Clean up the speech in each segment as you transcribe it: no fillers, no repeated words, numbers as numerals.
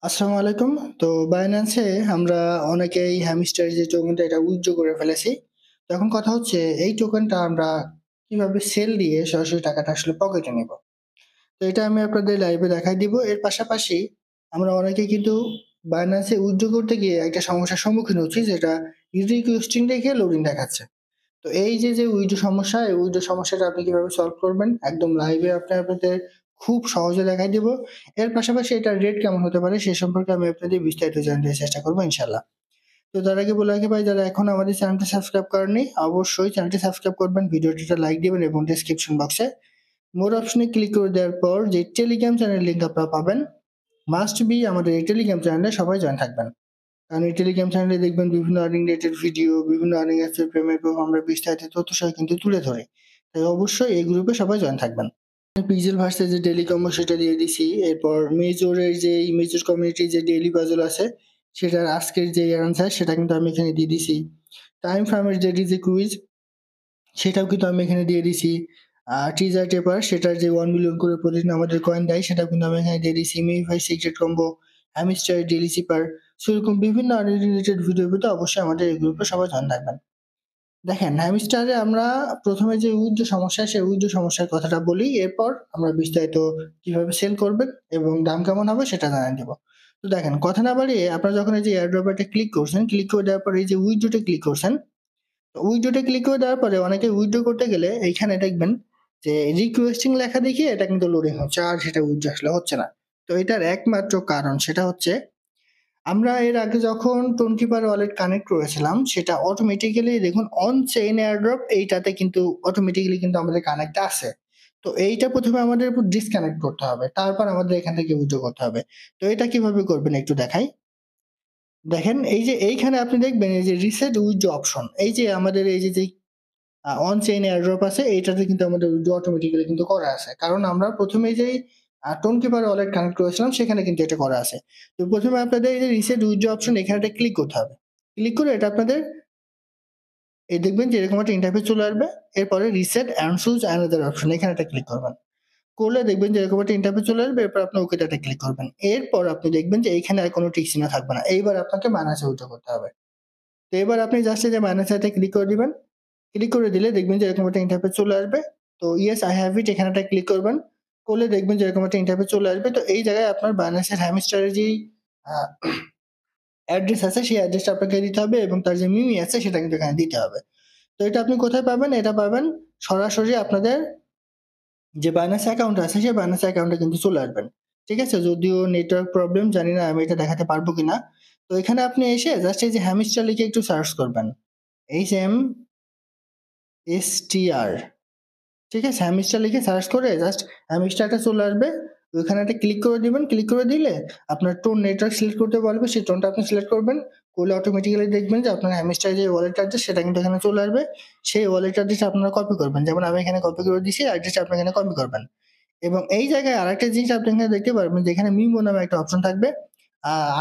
আসসালামু আলাইকুম। তো বাইন্যান্সে আমরা অনেকেই হ্যামস্টার যে টোকেনটা এটা উইথড্র করে ফেলেছি। তো এখন কথা হচ্ছে এই টোকেনটা আমরা কিভাবে সেল দিয়ে সরাসরি টাকাটা আসলে পকেটে নিব। তো এটা আমি আপনাদের লাইভে দেখাই দিব। এর পাশাপাশি আমরা অনেকেই কিন্তু বাইন্যান্সে উইথড্র করতে গিয়ে একটা সমস্যার সম্মুখীন হচ্ছি, যেটা রিকোয়েস্টিং রেখে লোডিং দেখাচ্ছে। তো এই যে উইডো সমস্যা, এই উইডো সমস্যাটা আপনি কিভাবে সলভ করবেন একদম লাইভে আপনাদের খুব সহজে দেখাই দিব। এর পাশাপাশি এটার রেট কেমন হতে পারে সে সম্পর্কে আমি আপনাদের বিস্তারিত জানতে চেষ্টা করবো ইনশাল্লাহ। তো তার আগে বলে রাখি ভাই, যারা এখন আমাদের চ্যানেলটা সাবস্ক্রাইব করেননি অবশ্যই চ্যানেলটি সাবস্ক্রাইব করবেন, ভিডিওটিতে লাইক দিবেন এবং ডেসক্রিপশন বক্সে মোর অপশনে ক্লিক করে দেওয়ার পর যে টেলিগ্রাম চ্যানেল লিঙ্ক আপনারা পাবেন, মাস্ট বি আমাদের এই টেলিগ্রাম চ্যানেলে সবাই জয়েন থাকবেন। কারণ এই টেলিগ্রাম চ্যানেলে দেখবেন বিভিন্ন আর্নিং রিলেটেড ভিডিও, বিভিন্ন আর্নিং অ্যাপসের পেমেন্ট এবং আমরা বিস্তারিত তথ্য সহ কিন্তু তুলে ধরি। তাই অবশ্যই এই গ্রুপে সবাই জয়েন থাকবেন। পিক্সেল ভার্সের যে ডেইলি কম্বো সেটা দিয়ে দিছি। এরপর মেজরের যে মেজর কমিউনিটির যে ডেইলি পাজল আছে সেটার আজকের যে অ্যান্সার সেটা কিন্তু আমি এখানে দিয়ে দিছি। টাইম ফ্রেমের যে ডিজে কুইজ সেটাও কিন্তু আমি এখানে দিয়ে দিছি। টিজার টেপার সেটার যে 1 মিলিয়ন করে প্রতিদিন আমাদের কয়েন দেয় সেটাও কিন্তু আমি এখানে দিয়ে দিছি। মিনিফাই secret combo, hamster daily sipper, so এরকম বিভিন্ন আর্নিং রিলেটেড ভিডিও পেতে অবশ্যই আমাদের এই গ্রুপে সবাই জয়েন থাকবেন। দেখেন হ্যামস্টারে আমরা প্রথমে যে উইথড্র সমস্যা সেই উইথড্র সমস্যার কথাটা বলি, এরপর আমরা বিস্তারিত কিভাবে সেল করবেন এবং দাম কেমন হবে সেটা জানিয়ে দিব। তো দেখেন কথা না বাড়িয়ে আপনারা যখন এই যে এয়ারড্রপটা ক্লিক করছেন, ক্লিক করে দেওয়ার পরে এই যে উইথড্রোতে ক্লিক করছেন, উইথড্রোতে ক্লিক করে দেওয়ার পরে অনেকে উইথড্র করতে গেলে এইখানে দেখবেন যে রিকোয়েস্টিং লেখা দেখিয়ে এটা কিন্তু লোডিং হচ্ছে আর সেটা উইথড্র আসলে হচ্ছে না। তো এটার একমাত্র কারণ সেটা হচ্ছে আমরা এর আগে যখন টোনকিপার ওয়ালেট কানেক্ট করেছিলাম সেটা অটোমেটিক্যালি দেখুন অন চেইন এয়ারড্রপ এইটাতে কিন্তু অটোমেটিক্যালি কিন্তু আমাদের কানেক্ট আছে। তো এইটা প্রথমে আমাদের উপর ডিসকানেক্ট করতে হবে, তারপর আমাদের এখান থেকে উইথড্র করতে হবে। তো এটা কিভাবে করবেন একটু দেখাই। দেখেন এই যে এইখানে আপনি দেখবেন এই যে রিসেট উইথড্র অপশন, এই যে আমাদের এই যে অন চেইন এয়ারড্রপ আছে এইটাতে কিন্তু আমাদের উইথড্র অটোমেটিক্যালি কিন্তু করা আছে, কারণ আমরা প্রথমে যেই টোন কিপার ওয়ালেট কানেক্ট করেছিলাম সেখানে কিন্তু এটা করা আছে। তো প্রথমে আপনাদের এই যে রিসেট উইথড্র অপশন এখানে ক্লিক করতে হবে। ক্লিক করে এটা আপনাদের এই দেখবেন যে এরকম একটা ইন্টারফেস চলে আসবে। এরপরে reset and choose another option এখানে একটা ক্লিক করবেন। করলে দেখবেন যে এরকম একটা ইন্টারফেস চলে আসবে। এরপর আপনি ওকে একটা ক্লিক করবেন। এরপর আপনি দেখবেন যে এইখানে আর কোনো টিক চিহ্ন থাকবে না। এইবার আপনাকে মাইনাসে উইথড্র করতে হবে। তো এবার আপনি জাস্ট এই যে মাইনাসে একটা ক্লিক করে দিবেন। ক্লিক করে দিলে দেখবেন যে এরকম একটা ইন্টারফেস চলে আসবে। তো ইয়েস আই হ্যাভ ইট এখানে একটা ক্লিক করবেন। করলে দেখবেন যে এরকম একটা ইন্টারফেস চলে আসবে। তো এই জায়গায় আপনার বাইন্যান্সের হ্যামস্টারের যেই অ্যাড্রেস আছে সেই অ্যাড্রেসটা আপনাকে দিতে হবে এবং তার যে মিমি আছে সেটা কিন্তু এখানে দিতে হবে। তো এটা আপনি কোথায় পাবেন? এটা পাবেন সরাসরি আপনাদের যে বাইন্যান্স অ্যাকাউন্ট আছে সেই বাইন্যান্স অ্যাকাউন্টে কিন্তু চলে আসবেন। ঠিক আছে? যদিও নেটওয়ার্ক প্রবলেম, জানি না আমি এটা দেখাতে পারবো কিনা। তো এখানে আপনি এসে জাস্ট এই যে হ্যামস্টার লিখে একটু সার্চ করবেন। HMSTR, ঠিক আছে? হ্যামস্টার লিখে সার্চ করে জাস্ট হ্যামস্টারটা চলে আসবে। ওইখানে একটা ক্লিক করে দিবেন। ক্লিক করে দিলে আপনার টোন নেটওয়ার্ক সিলেক্ট করতে বলবে, সেই টোনটা আপনি সিলেক্ট করবেন। করলে অটোমেটিক্যালি দেখবেন যে আপনার হ্যামস্টার যে ওয়ালেট অ্যাড্রেস সেটা কিন্তু এখানে চলে আসবে। সেই ওয়ালেট অ্যাড্রেসটা আপনারা কপি করবেন। যেমন আমি এখানে কপি করে দিছি, অ্যাড্রেসটা আপনি এখানে কপি করবেন। এবং এই জায়গায় আরেকটা জিনিস আপনি এখানে দেখতে পারবেন যে এখানে মিমো নামে একটা অপশন থাকবে।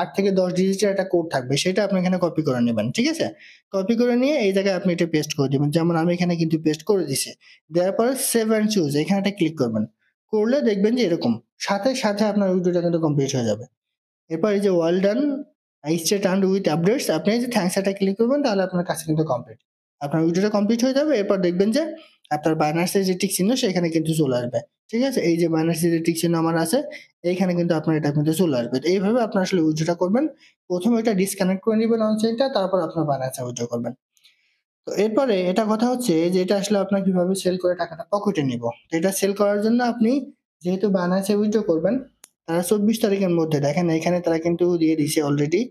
৮ থেকে ১০ ডিজিটের একটা কোড থাকবে। সেটা আপনি এখানে কপি করে নিবেন। ঠিক আছে? কপি করে নিয়ে এই জায়গায় আপনি এটা পেস্ট করে দিবেন। যেমন আমি এখানে কিন্তু পেস্ট করে দিছি। দেওয়ার পরে সেভ অ্যান্ড চুজ এখানে একটা ক্লিক করবেন। করলে দেখবেন যে এরকম সাথে আপনার উইড্রোটা কিন্তু কমপ্লিট হয়ে যাবে। এরপর এই যে well done state and with updates আপনি এই যে থ্যাংকস এটা ক্লিক করবেন, তাহলে আপনার কাছে কিন্তু কমপ্লিট। আপনার ভিডিওটা কমপ্লিট হয়ে যাবে। এরপর দেখবেন যে আপনার বাইনান্সের যে টিক চিহ্ন সেখানে কিন্তু চলে আসবে। ঠিক আছে? এই যে বাইনান্সের যে টিক চিহ্ন আমার আছে এইখানে কিন্তু আপনার এটা কিন্তু চলে আসবে। তো এইভাবে আপনার আসলে উইথড্রটা করবেন। প্রথমে এটা ডিসকানেক্ট করে নিবেন অন চেইনটা, তারপর আপনার বাইনান্সে উইথড্র করবেন। তো এরপরে এটা কথা হচ্ছে যে এটা আসলে আপনার কিভাবে সেল করে টাকাটা পকেটে নিব। তো এটা সেল করার জন্য আপনি যেহেতু বাইনান্সে উইথড্র করবেন, তারা ২৪ তারিখের মধ্যে দেখেন এখানে তারা কিন্তু দিয়ে দিছে অলরেডি।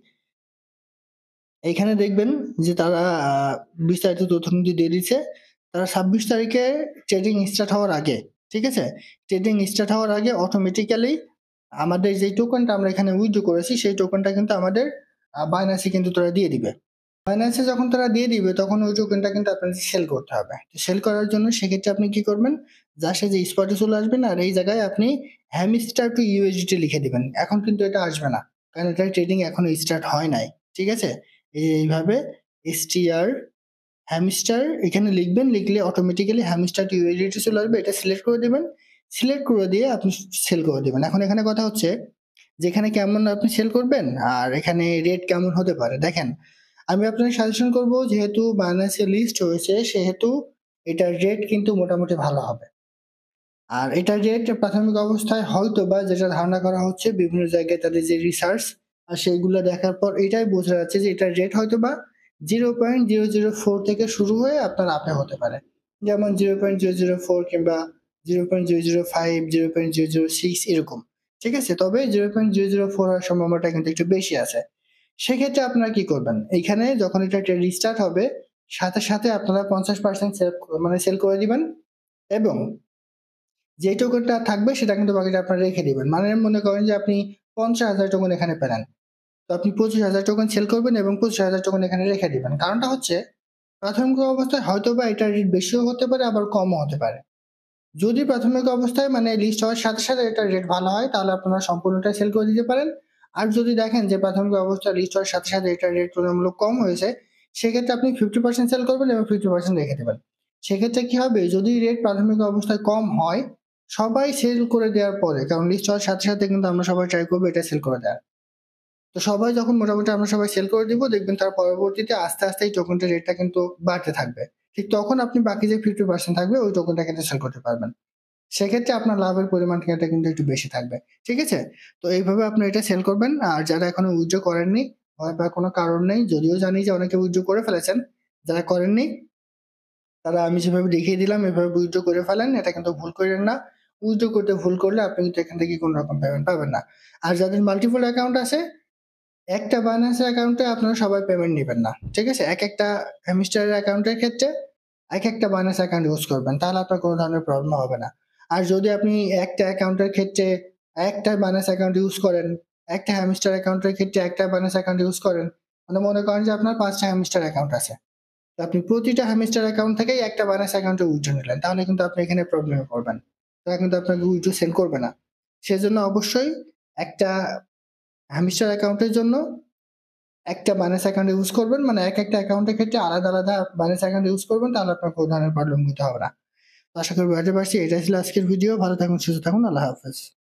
এইখানে দেখবেন যে তারা বিস্তারিত তথ্য কিন্তু দিয়ে দিচ্ছে। তারা ২৬ তারিখে ট্রেডিং স্টার্ট হওয়ার আগে, ঠিক আছে? ট্রেডিং স্টার্ট হওয়ার আগে অটোমেটিক্যালি আমাদের যে টোকেনটা আমরা এখানে উইথড্র করেছি সেই টোকেনটা কিন্তু আমাদের বাইন্যান্সে কিন্তু তারা দিয়ে দিবে। বাইন্যান্সে যখন তারা দিয়ে দিবে তখন ওই টোকেনটা কিন্তু আপনাকে সেল করতে হবে। তো সেল করার জন্য সেক্ষেত্রে আপনি কি করবেন? জাস্ট এই যে স্পটে চলে আসবেন আর এই জায়গায় আপনি হ্যামস্টার টু ইউএসডিটি লিখে দিবেন। এখন কিন্তু এটা আসবে না। কারণ এটার ট্রেডিং এখনো স্টার্ট হয় নাই। ঠিক আছে? এই যে এইভাবে STR হ্যামস্টার এখানে লিখবেন, লিখলে অটোমেটিক্যালি হ্যামস্টার টু ইউএসডিটি চলে আসবে। এটা সিলেক্ট করে দিবেন। সিলেক্ট করে দিয়ে আপনি সেল করে দিবেন। এখন এখানে কথা হচ্ছে যেখানে কেমন আপনি সেল করবেন আর এখানে রেট কেমন হতে পারে। দেখেন, আমি আপনাকে সাজেশন করব, যেহেতু Binance এ লিস্ট হয়েছে সেহেতু এটার রেট কিন্তু মোটামুটি ভালো হবে। আর এটার রেট প্রাথমিক অবস্থায় হয়তোবা, যেটা ধারণা করা হচ্ছে বিভিন্ন জায়গায় তাদের যে রিসার্চ আর সেইগুলো দেখার পর এটাই বোঝা যাচ্ছে যে এটার রেট হয়তোবা 0.004 থেকে শুরু হয়ে আপনার আপে হতে পারে। যেমন 0.004 কিংবা 0.005, 0.006 এরকম। ঠিক আছে? তবে 0.004 হওয়ার সম্ভাবনাটা কিন্তু একটু বেশি আছে। সেক্ষেত্রে আপনারা কি করবেন? এইখানে যখন এটা রিস্টার্ট হবে সাথে, সাথে আপনারা 50% সেল করে দিবেন এবং যে টোকেনটা থাকবে সেটা কিন্তু বাকিটা আপনারা রেখে দিবেন। মানে মনে করেন যে আপনি 50,000 টোকেন এখানে পেলেন। তো আপনি 25,000 টোকেন সেল করবেন এবং 25,000 টোকেন এখানে রেখে দিবেন। কারণটা হচ্ছে প্রাথমিক অবস্থায় হয়তোবা এটার রেট বেশিও হতে পারে আবার কমও হতে পারে। যদি প্রাথমিক অবস্থায় মানে লিস্ট হওয়ার সাথে, সাথে এটার রেট ভালো হয় তাহলে আপনারা সম্পূর্ণটা সেল করে দিতে পারেন। আর যদি দেখেন যে প্রাথমিক অবস্থায় লিস্ট হওয়ার সাথে, সাথে এটার রেট তুলনামূলক কম হয়েছে, সেক্ষেত্রে আপনি 50% সেল করবেন এবং 50% রেখে দিবেন। সেক্ষেত্রে কি হবে? যদি রেট প্রাথমিক অবস্থায় কম হয়, সবাই সেল করে দেওয়ার পরে, কারণ লিস্ট হওয়ার সাথে, সাথে কিন্তু আমরা সবাই ট্রাই করব এটা সেল করে দেওয়ার। তো সবাই যখন মোটামুটি আমরা সবাই সেল করে দিব, দেখবেন তার পরবর্তীতে আস্তে, আস্তে এই টোকেনটার রেটটা কিন্তু বাড়তে থাকবে। ঠিক তখন আপনি বাকি যে 50% থাকবে ওই টোকেনটা কিন্তু সেল করতে পারবেন। সেক্ষেত্রে আপনার লাভের পরিমাণটা কিন্তু একটু বেশি থাকবে। ঠিক আছে? তো এইভাবে আপনি এটা সেল করবেন। আর যারা এখনো উইথড্র করেননি, ভয় পাওয়ার কোনো কারণ নেই। যদিও জানি যে অনেকে উইথড্র করে ফেলেছেন। যারা করেননি তারা আমি যেভাবে দেখিয়ে দিলাম এভাবে উইথড্র করে ফেলেন। এটা কিন্তু ভুল কইরেন না। উইথড্র করতে ভুল করলে আপনি কিন্তু এখান থেকে কোনো রকম পেমেন্ট পাবেন না। আর যাদের মাল্টিপল অ্যাকাউন্ট আছে, একটা Binance অ্যাকাউন্টে আপনারা সবাই পেমেন্ট নিবেন না। ঠিক আছে? একেকটা হ্যামস্টারের অ্যাকাউন্টের ক্ষেত্রে একেকটা Binance অ্যাকাউন্ট ইউজ করবেন। তাহলে আপনার কোনো ধরনের প্রবলেম হবে না। আর যদি আপনি একটা অ্যাকাউন্টের ক্ষেত্রে একটা Binance অ্যাকাউন্ট ইউজ করেন, একটা হ্যামস্টার অ্যাকাউন্টের ক্ষেত্রে একটা Binance অ্যাকাউন্ট ইউজ করেন, মানে মনে করেন যে আপনার ৫ টা হ্যামস্টার অ্যাকাউন্ট আছে। তো আপনি প্রতিটা হ্যামস্টার অ্যাকাউন্ট থেকেই একটা Binance অ্যাকাউন্টে উইথড্র নিলেন। তাহলে কিন্তু আপনি এখানে প্রবলেমে পড়বেন। তারা কিন্তু আপনাকে উইথড্র সেন্ড করবে না। সেজন্য অবশ্যই একটা হ্যামস্টার অ্যাকাউন্টের জন্য একটা Binance অ্যাকাউন্ট ইউজ করবেন। মানে একেকটা অ্যাকাউন্টের ক্ষেত্রে আলাদা, আলাদা Binance অ্যাকাউন্ট ইউজ করবেন। তাহলে আপনার কোনো ধরনের প্রবলেম হতে হবে না। তো আশা করি বুঝাতে পারছি। এটাই ছিল আজকের ভিডিও। ভালো থাকুন, সুস্থ থাকুন। আল্লাহ হাফেজ।